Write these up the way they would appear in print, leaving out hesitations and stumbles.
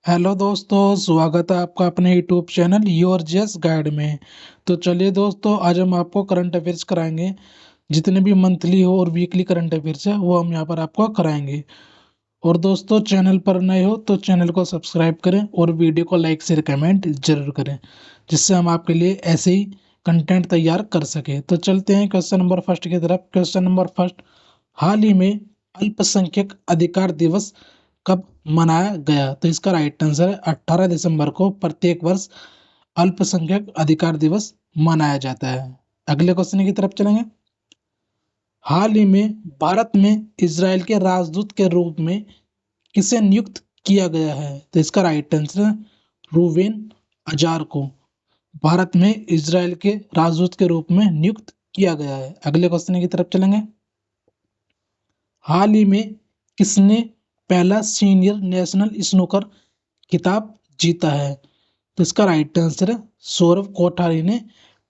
Hello दोस्तों, स्वागत है आपका अपने यूट्यूब चैनल योर जेस गाइड में। तो चलिए दोस्तों, आज हम आपको करंट अफेयर्स कराएंगे। जितने भी मंथली हो और वीकली करंट अफेयर्स है वो हम यहाँ पर आपको कराएंगे। और दोस्तों, चैनल पर नए हो तो चैनल को सब्सक्राइब करें और वीडियो को लाइक शेयर कमेंट जरूर करें, जिससे हम आपके लिए ऐसे ही कंटेंट तैयार कर सकें। तो चलते हैं क्वेश्चन नंबर फर्स्ट की तरफ। क्वेश्चन नंबर फर्स्ट, हाल ही में अल्पसंख्यक अधिकार दिवस कब मनाया गया? तो इसका राइट आंसर है 18 दिसंबर को प्रत्येक वर्ष अल्पसंख्यक अधिकार दिवस मनाया जाता है। अगले क्वेश्चन की तरफ चलेंगे। हाल ही में भारत में इजराइल के राजदूत के रूप में किसे नियुक्त किया गया है? तो इसका राइट आंसर है रूवेन अजार को भारत में इजराइल के राजदूत के रूप में नियुक्त किया गया है। अगले क्वेश्चन की तरफ चलेंगे। हाल ही में किसने पहला सीनियर नेशनल स्नूकर खिताब जीता है? तो इसका राइट आंसर है सौरव कोठारी ने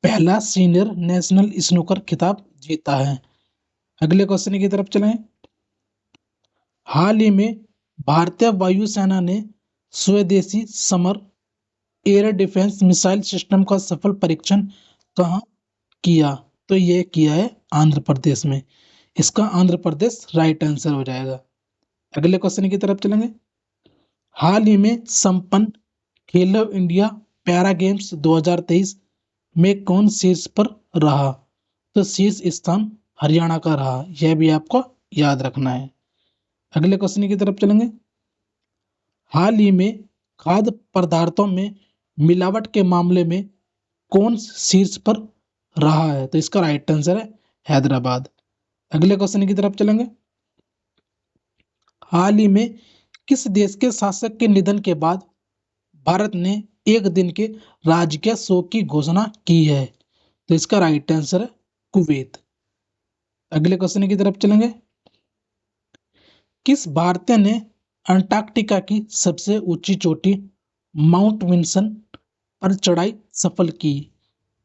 पहला सीनियर नेशनल स्नूकर खिताब जीता है। अगले क्वेश्चन की तरफ चलें। हाल ही में भारतीय वायुसेना ने स्वदेशी summer air defence missile system का सफल परीक्षण कहाँ किया? तो ये किया है आंध्र प्रदेश में। इसका आंध्र प्रदेश राइट आंसर हो जाएगा। अगले क्वेश्चन की तरफ चलेंगे। हाल ही में संपन्न खेलो इंडिया पैरा गेम्स 2023 में कौन शीर्ष पर रहा? तो शीर्ष स्थान हरियाणा का रहा, यह भी आपको याद रखना है। अगले क्वेश्चन की तरफ चलेंगे। हाल ही में खाद्य पदार्थों में मिलावट के मामले में कौन शीर्ष पर रहा है? तो इसका राइट आंसर है हैदराबाद। अगले क्वेश्चन की तरफ चलेंगे। हाल ही में किस देश के शासक के निधन के बाद भारत ने एक दिन के राजकीय शोक की घोषणा की है? तो इसका राइट आंसर है कुवैत। अगले क्वेश्चन की तरफ चलेंगे। किस भारतीय ने अंटार्कटिका की सबसे ऊंची चोटी माउंट विल्सन पर चढ़ाई सफल की?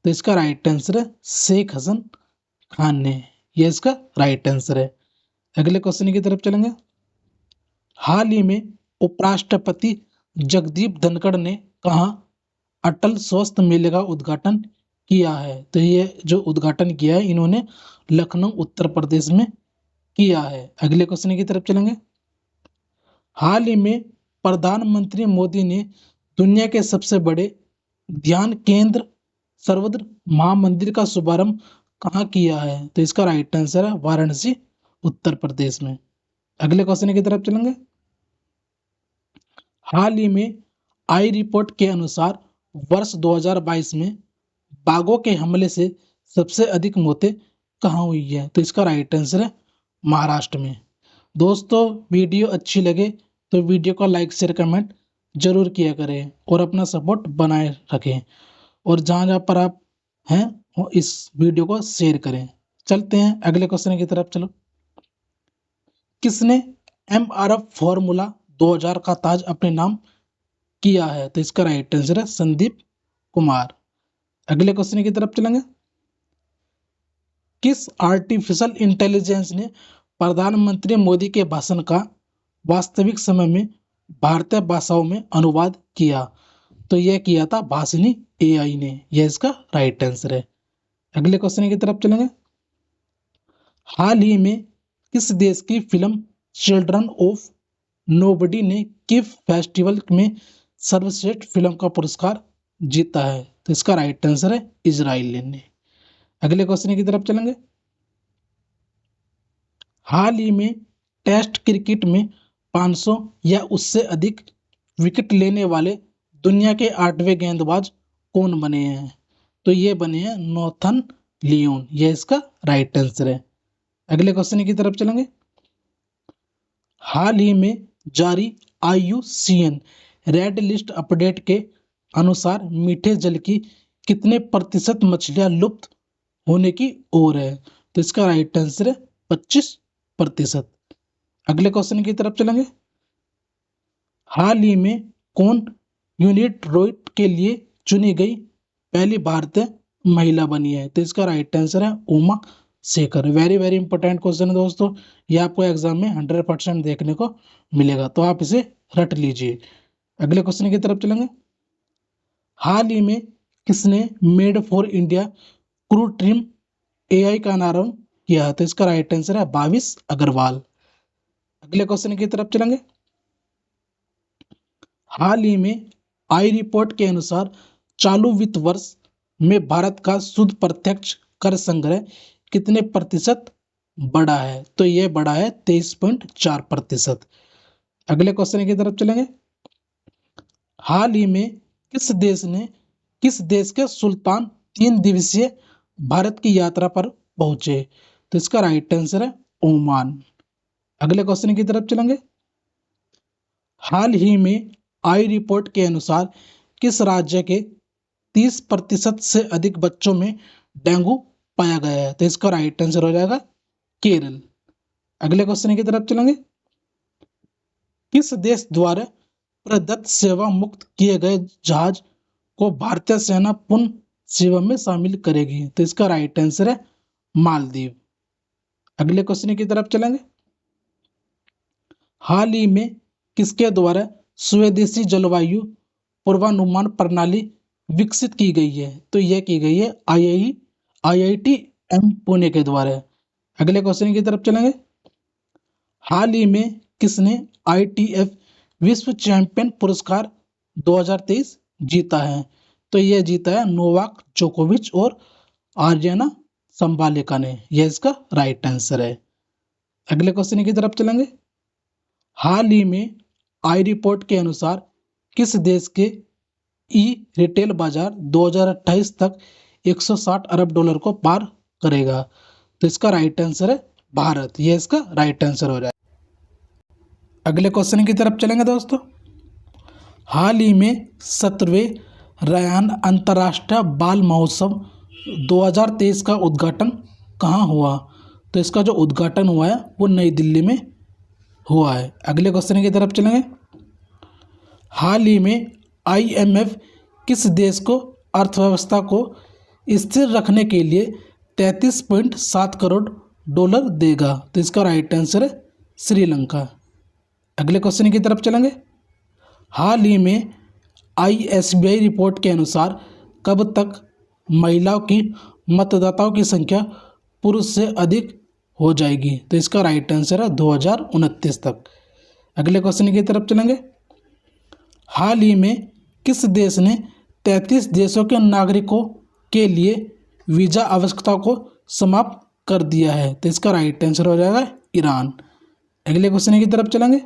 तो इसका राइट आंसर है शेख हसन खान ने, यह इसका राइट आंसर है। अगले क्वेश्चन की तरफ चलेंगे। हाल ही में उपराष्ट्रपति जगदीप धनखड़ ने कहा अटल स्वास्थ्य मेले का उद्घाटन किया है? तो ये जो उद्घाटन किया है इन्होंने लखनऊ उत्तर प्रदेश में किया है। अगले क्वेश्चन की तरफ चलेंगे। हाल ही में प्रधानमंत्री मोदी ने दुनिया के सबसे बड़े ध्यान केंद्र सर्वत्र महामंदिर का शुभारंभ कहाँ किया है? तो इसका राइट आंसर है वाराणसी उत्तर प्रदेश में। अगले क्वेश्चन की तरफ चलेंगे। हाल ही में आई रिपोर्ट के अनुसार वर्ष 2022 में बाघों के हमले से सबसे अधिक मौतें कहाँ हुई है? तो इसका राइट आंसर है महाराष्ट्र में। दोस्तों, वीडियो अच्छी लगे तो वीडियो को लाइक शेयर कमेंट जरूर किया करें और अपना सपोर्ट बनाए रखें, और जहाँ जहाँ पर आप हैं वो इस वीडियो को शेयर करें। चलते हैं अगले क्वेश्चन की तरफ। चलो, किसने MRF फॉर्मूला 2000 का ताज अपने नाम किया है? तो इसका राइट आंसर है संदीप कुमार। अगले क्वेश्चन की तरफ चलेंगे। किस आर्टिफिशियल इंटेलिजेंस ने प्रधानमंत्री मोदी के भाषण का वास्तविक समय में भारतीय भाषाओं में अनुवाद किया? तो यह किया था भाषिनी AI ने, यह इसका राइट आंसर है। अगले क्वेश्चन की तरफ चलेंगे। हाल ही में किस देश की फिल्म चिल्ड्रन ऑफ नोबडी ने किफ फेस्टिवल में सर्वश्रेष्ठ फिल्म का पुरस्कार जीता है? तो इसका राइट आंसर है इजराइल ने। अगले क्वेश्चन की तरफ चलेंगे। हाल ही में टेस्ट क्रिकेट में 500 या उससे अधिक विकेट लेने वाले दुनिया के 8वें गेंदबाज कौन बने हैं? तो ये बने हैं नॉर्थन लियोन, यह इसका राइट आंसर है। अगले क्वेश्चन की तरफ चलेंगे। हाल ही में जारी IUCN रेड लिस्ट अपडेट के अनुसार मीठे जल की कितने प्रतिशत मछलियां लुप्त होने की ओर है? तो इसका राइट आंसर है 25%। अगले क्वेश्चन की तरफ चलेंगे। हाल ही में कौन यूनिट रोइट के लिए चुनी गई पहली भारतीय महिला बनी है? तो इसका राइट आंसर है Uma Shekhar. Very very important question है दोस्तों, ये आपको एग्जाम में 100% देखने को मिलेगा, तो आप इसे रट लीजिए। अगले क्वेश्चन की तरफ चलेंगे। हाल ही में किसने made for India crew trim AI का अनावरण किया है? तो इसका राइट आंसर है भाविश अग्रवाल। अगले क्वेश्चन की तरफ चलेंगे। हाल ही में आई रिपोर्ट के अनुसार चालू वित्त वर्ष में भारत का शुद्ध प्रत्यक्ष कर संग्रह कितने प्रतिशत बढ़ा है? तो यह बढ़ा है 23.4%। अगले क्वेश्चन की तरफ चलेंगे। हाल ही में किस देश के सुल्तान 3 दिवसीय भारत की यात्रा पर पहुंचे? तो इसका राइट आंसर है ओमान। अगले क्वेश्चन की तरफ चलेंगे। हाल ही में आई रिपोर्ट के अनुसार किस राज्य के 30% से अधिक बच्चों में डेंगू पाया गया है? तो इसका राइट आंसर हो जाएगा केरल। अगले क्वेश्चन की तरफ चलेंगे। किस देश द्वारा प्रदत्त सेवा मुक्त किए गए जहाज को भारतीय सेना पुनः सेवा में शामिल करेगी? तो इसका राइट आंसर है मालदीव। अगले क्वेश्चन की तरफ चलेंगे। हाल ही में किसके द्वारा स्वदेशी जलवायु पूर्वानुमान प्रणाली विकसित की गई है? तो यह की गई है IITM पुणे के द्वारा। अगले क्वेश्चन की तरफ चलेंगे। हाल ही में किसने ITF विश्व चैंपियन पुरस्कार 2023 जीता है? तो यह जीता है नोवाक जोकोविच और आर्याना संबालिका ने। यह इसका राइट आंसर है। अगले क्वेश्चन की तरफ चलेंगे। हाल ही में आई रिपोर्ट के अनुसार किस देश के ई रिटेल बाजार 2028 तक 160 अरब डॉलर को पार करेगा? तो इसका राइट आंसर है भारत। यह इसका राइट आंसर हो जाए। अगले क्वेश्चन की तरफ चलेंगे दोस्तों। हाल ही में 17वें रयान अंतर्राष्ट्रीय बाल महोत्सव 2023 का उद्घाटन कहाँ हुआ? तो इसका जो उद्घाटन हुआ है वो नई दिल्ली में हुआ है। अगले क्वेश्चन की तरफ चलेंगे। हाल ही में IMF किस देश को अर्थव्यवस्था को स्थिर रखने के लिए 33.7 करोड़ डॉलर देगा? तो इसका राइट आंसर है श्रीलंका। अगले क्वेश्चन की तरफ चलेंगे। हाल ही में ISBI रिपोर्ट के अनुसार कब तक महिलाओं की मतदाताओं की संख्या पुरुष से अधिक हो जाएगी? तो इसका राइट आंसर है 2029 तक। अगले क्वेश्चन की तरफ चलेंगे। हाल ही में किस देश ने 33 देशों के नागरिकों के लिए वीजा आवश्यकता को समाप्त कर दिया है? तो इसका राइट आंसर हो जाएगा ईरान। अगले क्वेश्चन की तरफ चलेंगे।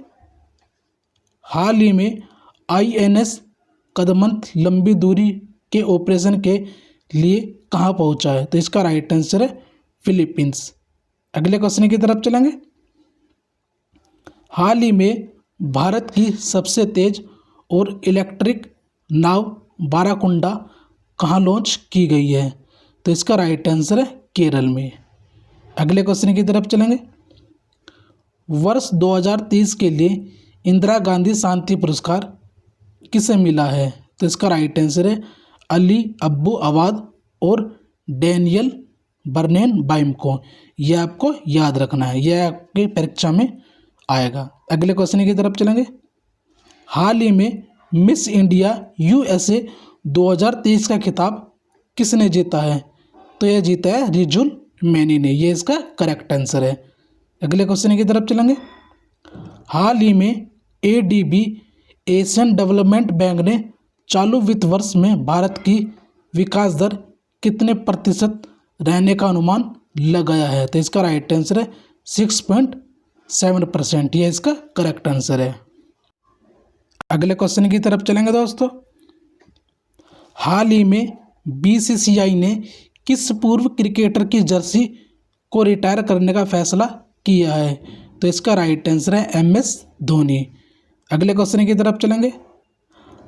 हाल ही में INS कदमत लंबी दूरी के ऑपरेशन के लिए कहाँ पहुंचा है? तो इसका राइट आंसर है फिलीपींस। अगले क्वेश्चन की तरफ चलेंगे। हाल ही में भारत की सबसे तेज और इलेक्ट्रिक नाव बाराकुंडा कहाँ लॉन्च की गई है? तो इसका राइट आंसर है केरल में। अगले क्वेश्चन की तरफ चलेंगे। वर्ष 2030 के लिए इंदिरा गांधी शांति पुरस्कार किसे मिला है? तो इसका राइट आंसर है अली अब्बू अवाद और डैनियल बर्नेन बाइम को। यह आपको याद रखना है, यह आपकी परीक्षा में आएगा। अगले क्वेश्चन की तरफ चलेंगे। हाल ही में मिस इंडिया USA 2023 का खिताब किसने जीता है? तो यह जीता है रिजुल मैनी ने। यह इसका करेक्ट आंसर है। अगले क्वेश्चन की तरफ चलेंगे। हाल ही में ADB एशियन डेवलपमेंट बैंक ने चालू वित्त वर्ष में भारत की विकास दर कितने प्रतिशत रहने का अनुमान लगाया है? तो इसका राइट आंसर है 6.7%। यह इसका करेक्ट आंसर है। अगले क्वेश्चन की तरफ चलेंगे दोस्तों। हाल ही में BCCI ने किस पूर्व क्रिकेटर की जर्सी को रिटायर करने का फैसला किया है? तो इसका राइट आंसर है MS धोनी। अगले क्वेश्चन की तरफ चलेंगे।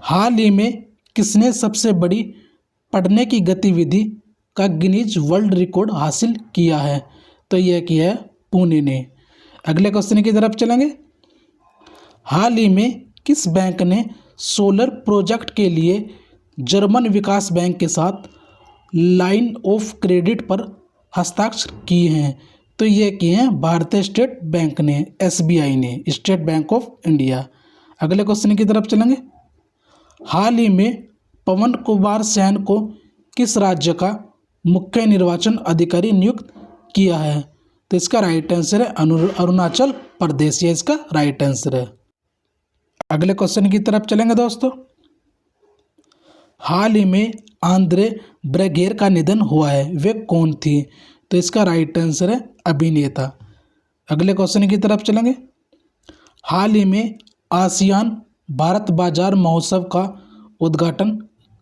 हाल ही में किसने सबसे बड़ी पढ़ने की गतिविधि का गिनीज वर्ल्ड रिकॉर्ड हासिल किया है? तो यह किया है पुणे ने। अगले क्वेश्चन की तरफ चलेंगे। हाल ही में किस बैंक ने सोलर प्रोजेक्ट के लिए जर्मन विकास बैंक के साथ लाइन ऑफ क्रेडिट पर हस्ताक्षर किए हैं? तो ये किए हैं भारतीय स्टेट बैंक ने, SBI ने, स्टेट बैंक ऑफ इंडिया। अगले क्वेश्चन की तरफ चलेंगे। हाल ही में पवन कुमार सैन को किस राज्य का मुख्य निर्वाचन अधिकारी नियुक्त किया है? तो इसका राइट आंसर है अरुणाचल प्रदेश, ये इसका राइट आंसर है। अगले क्वेश्चन की तरफ चलेंगे दोस्तों। हाल ही में आंद्रे ब्रेगेर का निधन हुआ है, वे कौन थी? तो इसका राइट आंसर है अभिनेता। अगले क्वेश्चन की तरफ चलेंगे। हाल ही में आसियान भारत बाजार महोत्सव का उद्घाटन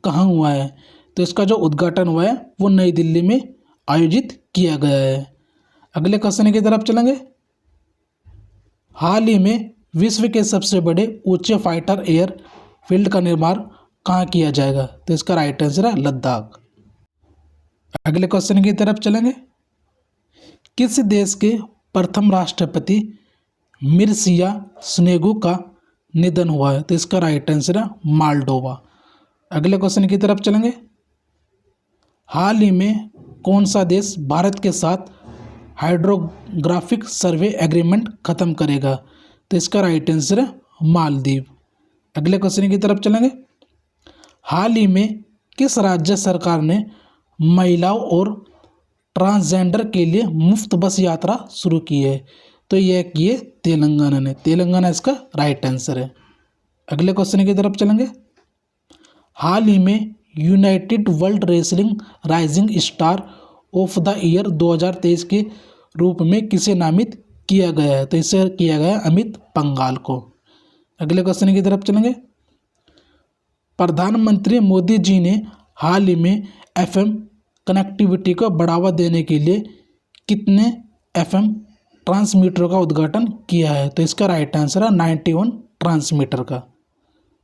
कहाँ हुआ है? तो इसका जो उद्घाटन हुआ है वो नई दिल्ली में आयोजित किया गया है। अगले क्वेश्चन की तरफ चलेंगे। हाल ही में विश्व के सबसे बड़े ऊंचे फाइटर एयर फील्ड का निर्माण कहाँ किया जाएगा? तो इसका राइट आंसर है लद्दाख। अगले क्वेश्चन की तरफ चलेंगे। किस देश के प्रथम राष्ट्रपति मिर्सिया स्नेगू का निधन हुआ है? तो इसका राइट आंसर है मालडोवा। अगले क्वेश्चन की तरफ चलेंगे। हाल ही में कौन सा देश भारत के साथ हाइड्रोग्राफिक सर्वे एग्रीमेंट खत्म करेगा? तो इसका राइट आंसर है मालदीव। अगले क्वेश्चन की तरफ चलेंगे। हाल ही में किस राज्य सरकार ने महिलाओं और ट्रांसजेंडर के लिए मुफ्त बस यात्रा शुरू की है? तो यह की है तेलंगाना ने, तेलंगाना इसका राइट आंसर है। अगले क्वेश्चन की तरफ चलेंगे। हाल ही में United world wrestling rising star of the year 2023 के रूप में किसे नामित किया गया है? तो इसे किया गया अमित पंघाल को। अगले क्वेश्चन की तरफ चलेंगे। प्रधानमंत्री मोदी जी ने हाल ही में एफएम कनेक्टिविटी को बढ़ावा देने के लिए कितने एफएम ट्रांसमीटर का उद्घाटन किया है? तो इसका राइट आंसर है 91 ट्रांसमीटर का।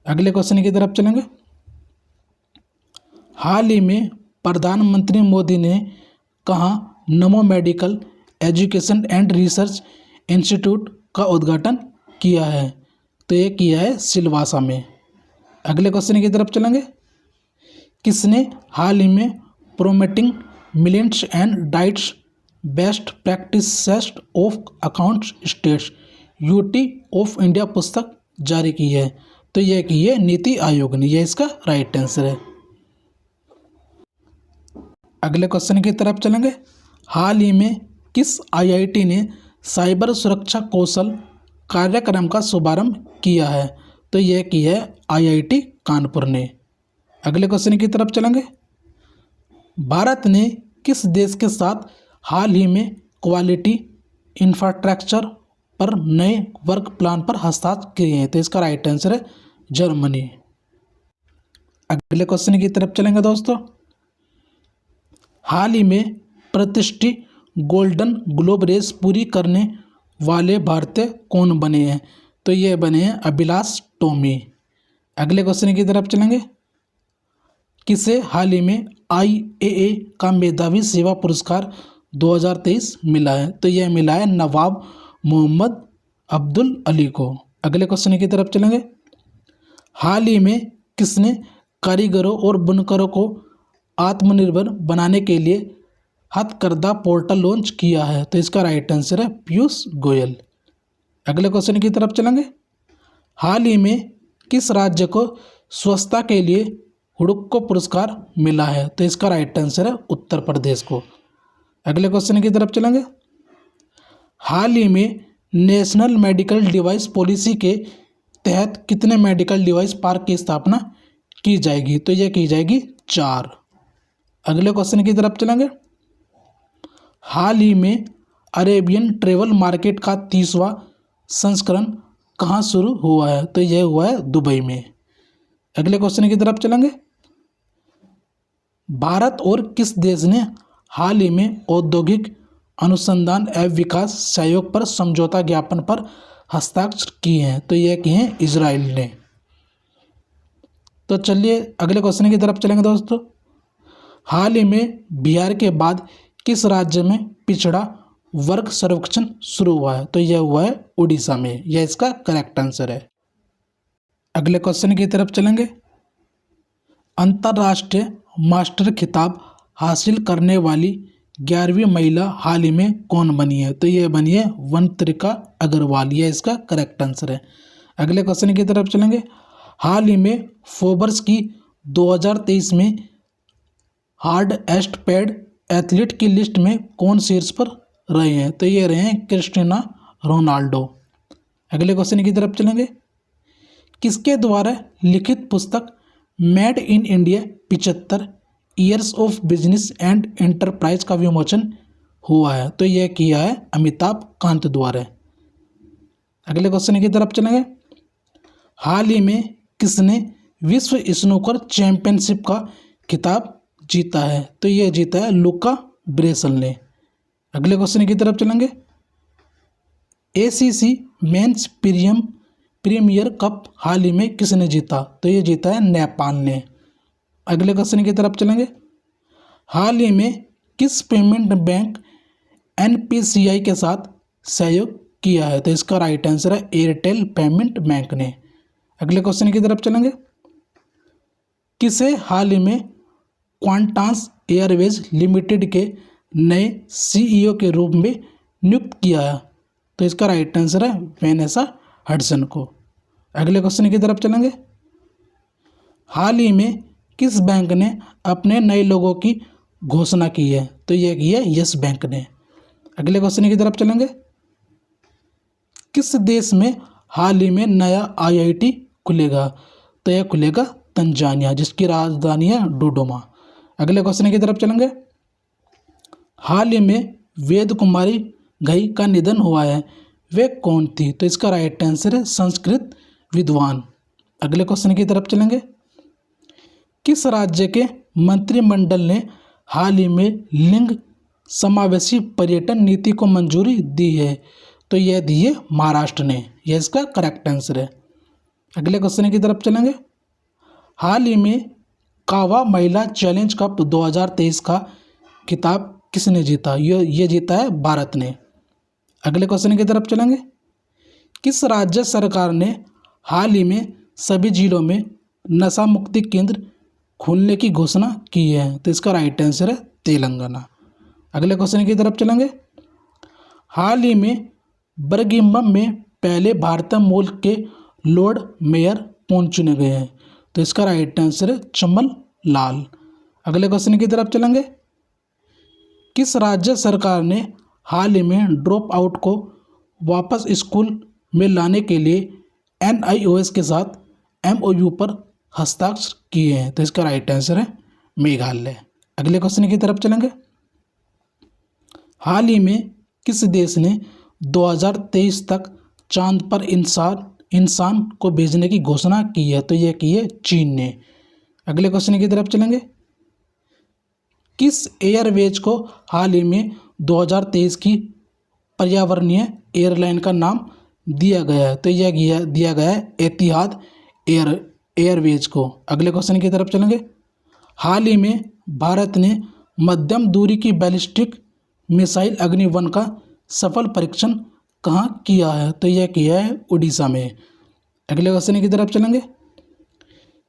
अगले क्वेश्चन की तरफ चलेंगे। हाल ही में प्रधानमंत्री मोदी ने कहाँ नमो medical education and research institute का उद्घाटन किया है? तो ये किया है सिलवासा में। अगले क्वेश्चन की तरफ चलेंगे। किसने हाल ही में promoting millets and diets best practices of accounts states UT of India पुस्तक जारी की है? तो यह की है नीति आयोग ने, यह इसका राइट आंसर है। अगले क्वेश्चन की तरफ चलेंगे। हाल ही में किस आईआईटी ने साइबर सुरक्षा कौशल कार्यक्रम का शुभारंभ किया है? तो यह की है आईआईटी कानपुर ने। अगले क्वेश्चन की तरफ चलेंगे। भारत ने किस देश के साथ हाल ही में क्वालिटी इंफ्रास्ट्रक्चर पर नए वर्क प्लान पर हस्ताक्षर किए हैं? तो इसका राइट आंसर है जर्मनी। अगले क्वेश्चन की तरफ चलेंगे दोस्तों। हाल ही में प्रतिष्ठित गोल्डन ग्लोब रेस पूरी करने वाले भारतीय कौन बने हैं? तो ये बने हैं अभिलाष टोमी। अगले क्वेश्चन की तरफ चलेंगे। किसे हाल ही में आईएए का मेधावी सेवा पुरस्कार 2023 मिला है? तो यह मिला है नवाब मोहम्मद अब्दुल अली को। अगले क्वेश्चन की तरफ चलेंगे। हाल ही में किसने कारीगरों और बुनकरों को आत्मनिर्भर बनाने के लिए हथकरघा पोर्टल लॉन्च किया है? तो इसका राइट आंसर है पीयूष गोयल। अगले क्वेश्चन की तरफ चलेंगे। हाल ही में किस राज्य को स्वच्छता के लिए हुडको पुरस्कार मिला है? तो इसका राइट आंसर है उत्तर प्रदेश को। अगले क्वेश्चन की तरफ चलेंगे। हाल ही में नेशनल मेडिकल डिवाइस पॉलिसी के तहत कितने मेडिकल डिवाइस पार्क की स्थापना की जाएगी? तो यह की जाएगी 4। अगले क्वेश्चन की तरफ चलेंगे। हाल ही में अरेबियन ट्रेवल मार्केट का 30वां संस्करण कहाँ शुरू हुआ है? तो यह हुआ है दुबई में। अगले क्वेश्चन की तरफ चलेंगे। भारत और किस देश ने हाल ही में औद्योगिक अनुसंधान एवं विकास सहयोग पर समझौता ज्ञापन पर हस्ताक्षर किए हैं? तो यह किए हैं इजराइल ने। तो चलिए अगले क्वेश्चन की तरफ चलेंगे दोस्तों। हाल ही में बिहार के बाद किस राज्य में पिछड़ा वर्ग सर्वेक्षण शुरू हुआ है? तो यह हुआ है उड़ीसा में, यह इसका करेक्ट आंसर है। अगले क्वेश्चन की तरफ चलेंगे। अंतर्राष्ट्रीय मास्टर खिताब हासिल करने वाली 11वीं महिला हाल ही में कौन बनी है? तो यह बनी है वंत्रिका अग्रवाल, यह इसका करेक्ट आंसर है। अगले क्वेश्चन की तरफ चलेंगे। हाल ही में फोर्ब्स की 2023 में हार्डेस्ट पेड एथलीट की लिस्ट में कौन शीर्ष पर रहे हैं? तो ये रहे हैं क्रिस्टियानो रोनाल्डो। अगले क्वेश्चन की तरफ चलेंगे। किसके द्वारा लिखित पुस्तक made in India 75 years of business and enterprise का विमोचन हुआ है? तो यह किया है अमिताभ कांत द्वारा। अगले क्वेश्चन की तरफ चलेंगे। हाल ही में किसने विश्व स्नूकर चैंपियनशिप का खिताब जीता है? तो यह जीता है लुका ब्रेसल ने। अगले क्वेश्चन की तरफ चलेंगे। एसीसी मेंस प्रीमियर कप हाल ही में किसने जीता? तो ये जीता है नेपाल ने। अगले क्वेश्चन की तरफ चलेंगे। हाल ही में किस पेमेंट बैंक एनपीसीआई के साथ सहयोग किया है? तो इसका राइट आंसर है एयरटेल पेमेंट बैंक ने। अगले क्वेश्चन की तरफ चलेंगे। किसे हाल ही में क्वांटास एयरवेज लिमिटेड के नए सीईओ के रूप में नियुक्त किया है? तो इसका राइट आंसर है वेनेसा हडसन को। अगले क्वेश्चन की तरफ चलेंगे। हाल ही में किस बैंक ने अपने नए लोगों की घोषणा की है? तो यह की है यस बैंक ने। अगले क्वेश्चन की तरफ चलेंगे। किस देश में हाल ही में नया आईआईटी खुलेगा? तो यह खुलेगा तंजानिया, जिसकी राजधानी है डोडोमा। अगले क्वेश्चन की तरफ चलेंगे। हाल ही में वेद कुमारी घई का निधन हुआ है, वे कौन थी? तो इसका राइट आंसर है संस्कृत विद्वान। अगले क्वेश्चन की तरफ चलेंगे। किस राज्य के मंत्रिमंडल ने हाल ही में लिंग समावेशी पर्यटन नीति को मंजूरी दी है? तो यह दी है महाराष्ट्र ने। यह इसका करेक्ट आंसर है। अगले क्वेश्चन की तरफ चलेंगे। हाल ही में कावा महिला चैलेंज कप 2023 का खिताब किसने जीता? ये जीता है भारत ने। अगले क्वेश्चन की तरफ चलेंगे। किस राज्य सरकार ने हाल ही में सभी जिलों में नशा मुक्ति केंद्र खोलने की घोषणा की है? तो इसका राइट आंसर है तेलंगाना। अगले क्वेश्चन की तरफ चलेंगे। हाल ही में बर्मिंघम में पहले भारतीय मूल के लॉर्ड मेयर कौन चुने गए हैं? तो इसका राइट आंसर है चमन लाल। अगले क्वेश्चन की तरफ चलेंगे। किस राज्य सरकार ने हाल ही में ड्रॉप आउट को वापस स्कूल में लाने के लिए एनआईओएस के साथ एमओयू पर हस्ताक्षर किए हैं? तो इसका राइट आंसर है मेघालय। अगले क्वेश्चन की तरफ चलेंगे। हाल ही में किस देश ने 2023 तक चांद पर इंसान को भेजने की घोषणा की है? तो यह की है चीन ने। अगले क्वेश्चन की तरफ चलेंगे। किस एयरवेज को हाल ही में 2023 की पर्यावरणीय एयरलाइन का नाम दिया गया है? तो यह दिया गया है एतिहाद एयरवेज को। अगले क्वेश्चन की तरफ चलेंगे। हाल ही में भारत ने मध्यम दूरी की बैलिस्टिक मिसाइल अग्नि-1 का सफल परीक्षण कहाँ किया है? तो यह किया है उड़ीसा में। अगले क्वेश्चन की तरफ चलेंगे।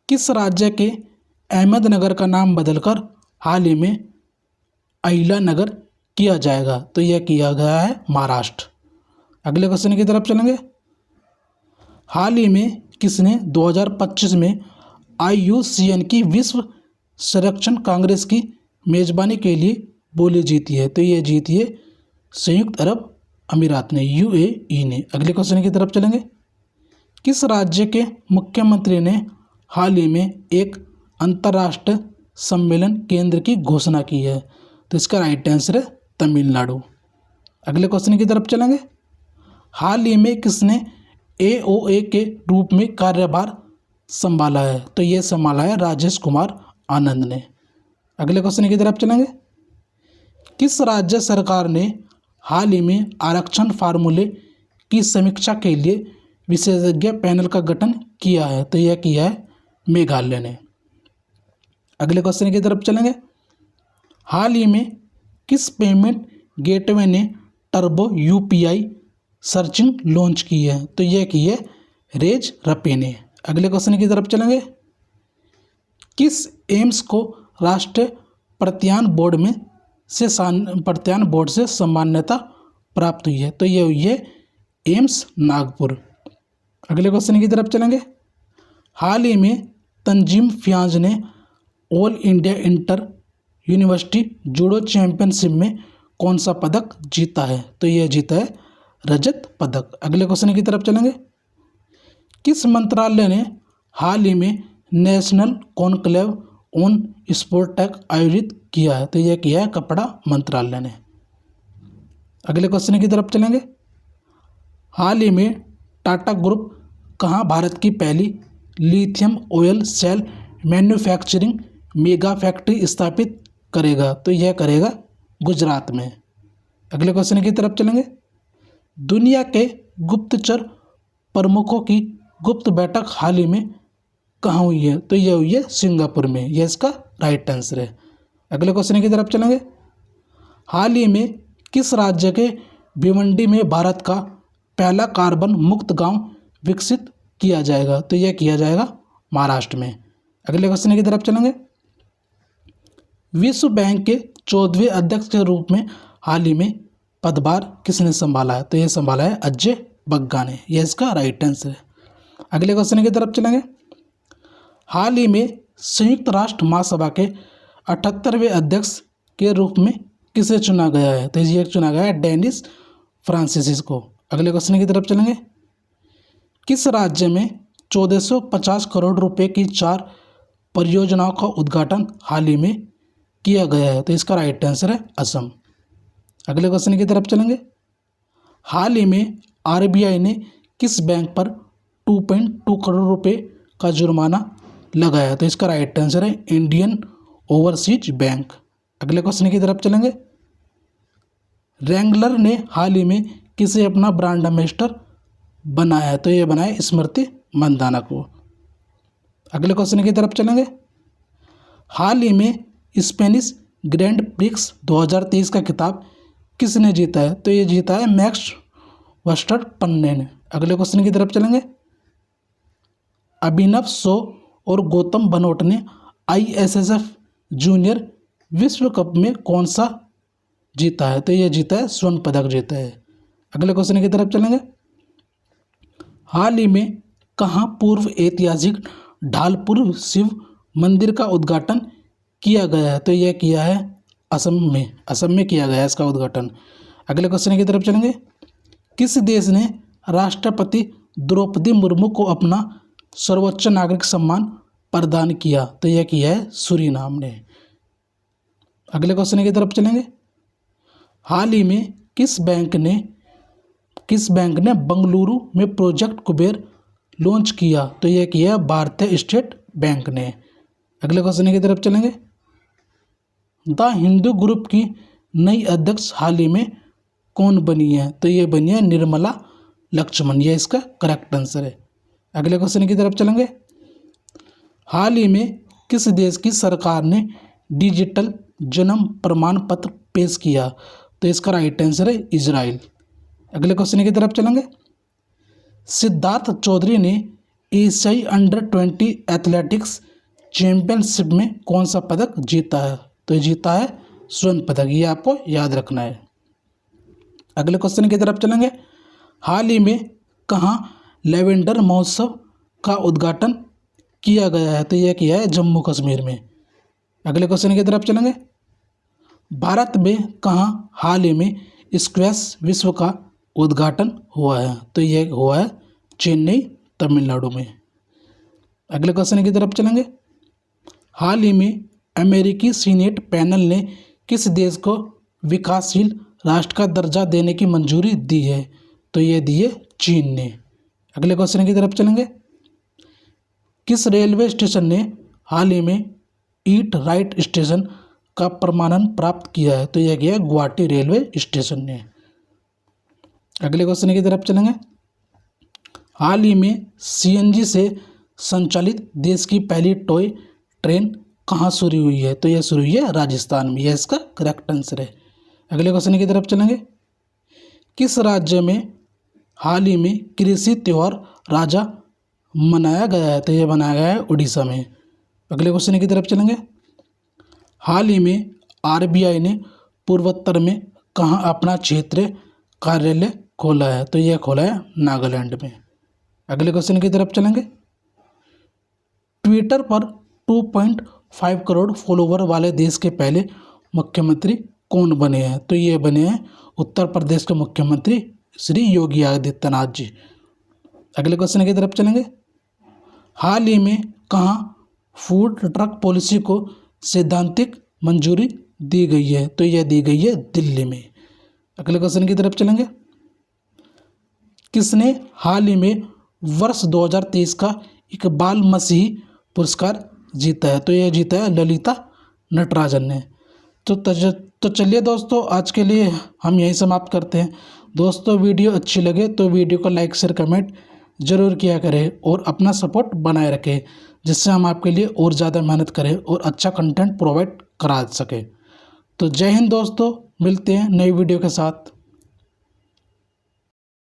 किस राज्य के अहमदनगर का नाम बदलकर हाल ही में अहिला नगर किया जाएगा? तो यह किया गया है महाराष्ट्र। अगले क्वेश्चन की तरफ चलेंगे। हाल ही में किसने 2025 में IUCN की विश्व संरक्षण कांग्रेस की मेजबानी के लिए बोली जीती है? तो यह जीती है संयुक्त अरब अमीरात ने, UAE ने। अगले क्वेश्चन की तरफ चलेंगे। किस राज्य के मुख्यमंत्री ने हाल ही में एक अंतर्राष्ट्रीय सम्मेलन केंद्र की घोषणा की है? तो इसका राइट आंसर है तमिलनाडु। अगले क्वेश्चन की तरफ चलेंगे। हाल ही में किसने AOA के रूप में कार्यभार संभाला है? तो यह संभाला है राजेश कुमार आनंद ने। अगले क्वेश्चन की तरफ चलेंगे। किस राज्य सरकार ने हाल ही में आरक्षण फार्मूले की समीक्षा के लिए विशेषज्ञ पैनल का गठन किया है? तो यह किया है मेघालय ने। अगले क्वेश्चन की तरफ चलेंगे। हाल ही में किस पेमेंट गेटवे ने टर्बो UPI सर्चिंग लॉन्च की है? तो यह की है रेज रपे ने। अगले क्वेश्चन की तरफ चलेंगे। किस एम्स को राष्ट्रीय प्रत्यान बोर्ड से सम्मान्यता प्राप्त हुई है? तो यह हुई है एम्स नागपुर। अगले क्वेश्चन की तरफ चलेंगे। हाल ही में तंजीम फियाज ने all India inter university judo championship में कौन सा पदक जीता है? तो यह जीता है रजत पदक। अगले क्वेश्चन की तरफ चलेंगे। किस मंत्रालय ने हाल ही में national conclave on sport tech आयोजित किया है? तो यह किया है कपड़ा मंत्रालय ने। अगले क्वेश्चन की तरफ चलेंगे। हाल ही में टाटा ग्रुप कहाँ भारत की पहली lithium oil cell manufacturing mega factory स्थापित करेगा? तो यह करेगा गुजरात में। अगले क्वेश्चन की तरफ चलेंगे। दुनिया के गुप्तचर प्रमुखों की गुप्त बैठक हाल ही में कहाँ हुई है? तो यह हुई है सिंगापुर में। यह इसका राइट आंसर है। अगले क्वेश्चन की तरफ चलेंगे। हाल ही में किस राज्य के भिवंडी में भारत का पहला कार्बन मुक्त गांव विकसित किया जाएगा? तो यह किया जाएगा महाराष्ट्र में। अगले क्वेश्चन की तरफ चलेंगे। विश्व बैंक के 14वें अध्यक्ष के रूप में हाल ही में पदभार किसने संभाला है? तो यह संभाला है अजय बग्गा ने। यह इसका राइट आंसर है। अगले क्वेश्चन की तरफ चलेंगे। हाल ही में संयुक्त राष्ट्र महासभा के 78वें अध्यक्ष के रूप में किसे चुना गया है? तो ये चुना गया है डेनिस फ्रांसिस को। अगले क्वेश्चन की तरफ चलेंगे। किस राज्य में 1450 करोड़ रुपए की 4 परियोजनाओं का उद्घाटन हाल ही में किया गया है? तो इसका राइट आंसर है असम। अगले क्वेश्चन की तरफ चलेंगे। हाल ही में आरबीआई ने किस बैंक पर 2.2 करोड़ रुपए का जुर्माना लगाया? तो इसका राइट आंसर है इंडियन ओवरसीज बैंक। अगले क्वेश्चन की तरफ चलेंगे। रैंगलर ने हाल ही में किसे अपना ब्रांड एम्बेसडर बनाया है? तो ये बनाया स्मृति मंदाना को। अगले क्वेश्चन की तरफ चलेंगे। हाल ही में स्पेनिश ग्रैंड प्रिक्स 2023 का खिताब किसने जीता है? तो ये जीता है मैक्स वर्स्टैपेन ने। अगले क्वेश्चन की तरफ चलेंगे। अभिनव शो और गौतम बनोट ने ISSF जूनियर विश्व कप में कौन सा जीता है? तो यह जीता है स्वर्ण पदक जीता है। अगले क्वेश्चन की तरफ चलेंगे। हाल ही में कहाँ पूर्व ऐतिहासिक ढालपुर शिव मंदिर का उद्घाटन किया गया है? तो यह किया है असम में। असम में किया गया है इसका उद्घाटन। अगले क्वेश्चन की तरफ चलेंगे। किस देश ने राष्ट्रपति द्रौपदी मुर्मू को अपना सर्वोच्च नागरिक सम्मान प्रदान किया? तो यह किया है सूरीनाम ने। अगले क्वेश्चन की तरफ चलेंगे। हाल ही में किस बैंक ने बंगलुरु में प्रोजेक्ट कुबेर लॉन्च किया? तो यह किया भारतीय स्टेट बैंक ने। अगले क्वेश्चन की तरफ चलेंगे। द हिंदू ग्रुप की नई अध्यक्ष हाल ही में कौन बनी है? तो ये बनी है निर्मला लक्ष्मण। यह इसका करेक्ट आंसर है। अगले क्वेश्चन की तरफ चलेंगे। हाल ही में किस देश की सरकार ने डिजिटल जन्म प्रमाण पत्र पेश किया? तो इसका राइट आंसर है इजराइल। अगले क्वेश्चन की तरफ चलेंगे। सिद्धार्थ चौधरी ने एशियाई अंडर-20 एथलेटिक्स चैंपियनशिप में कौन सा पदक जीता है? तो जीता है स्वर्ण पदक। ये आपको याद रखना है। अगले क्वेश्चन की तरफ चलेंगे। हाल ही में कहाँ लेवेंडर महोत्सव का उद्घाटन किया गया है? तो यह किया है जम्मू कश्मीर में। अगले क्वेश्चन की तरफ चलेंगे। भारत में कहाँ हाल ही में स्क्वैश विश्व का उद्घाटन हुआ है? तो यह हुआ है चेन्नई तमिलनाडु में। अगले क्वेश्चन की तरफ चलेंगे। हाल ही में अमेरिकी सीनेट पैनल ने किस देश को विकासशील राष्ट्र का दर्जा देने की मंजूरी दी है? तो ये दी है चीन ने। अगले क्वेश्चन की तरफ चलेंगे। किस रेलवे स्टेशन ने हाल ही में ईट राइट स्टेशन का प्रमाणन प्राप्त किया है? तो यह किया है गुवाहाटी रेलवे स्टेशन ने। अगले क्वेश्चन की तरफ चलेंगे। हाल ही में CNG से संचालित देश की पहली टॉय ट्रेन कहाँ शुरू हुई है? तो यह शुरू हुई है राजस्थान में। यह इसका करेक्ट आंसर है। अगले क्वेश्चन की तरफ चलेंगे। किस राज्य में हाल ही में कृषि त्यौहार राजा मनाया गया है? तो यह बनाया गया है उड़ीसा में। अगले क्वेश्चन की तरफ चलेंगे। हाल ही में RBI ने पूर्वोत्तर में कहाँ अपना क्षेत्रीय कार्यालय खोला है? तो यह खोला है नागालैंड में। अगले क्वेश्चन की तरफ चलेंगे। ट्विटर पर 2.5 करोड़ फॉलोवर वाले देश के पहले मुख्यमंत्री कौन बने हैं? तो ये बने हैं उत्तर प्रदेश के मुख्यमंत्री श्री योगी आदित्यनाथ जी। अगले क्वेश्चन की तरफ चलेंगे। हाल ही में कहाँ फूड ट्रक पॉलिसी को सैद्धांतिक मंजूरी दी गई है? तो यह दी गई है दिल्ली में। अगले क्वेश्चन की तरफ चलेंगे। किसने हाल ही में वर्ष 2023 का इकबाल मसीह पुरस्कार जीता है? तो यह जीता है ललिता नटराजन ने। तो चलिए दोस्तों, आज के लिए हम यहीं समाप्त करते हैं। दोस्तों, वीडियो अच्छी लगे तो वीडियो को लाइक शेयर कमेंट जरूर किया करें और अपना सपोर्ट बनाए रखें, जिससे हम आपके लिए और ज़्यादा मेहनत करें और अच्छा कंटेंट प्रोवाइड करा सकें। तो जय हिंद दोस्तों, मिलते हैं नई वीडियो के साथ।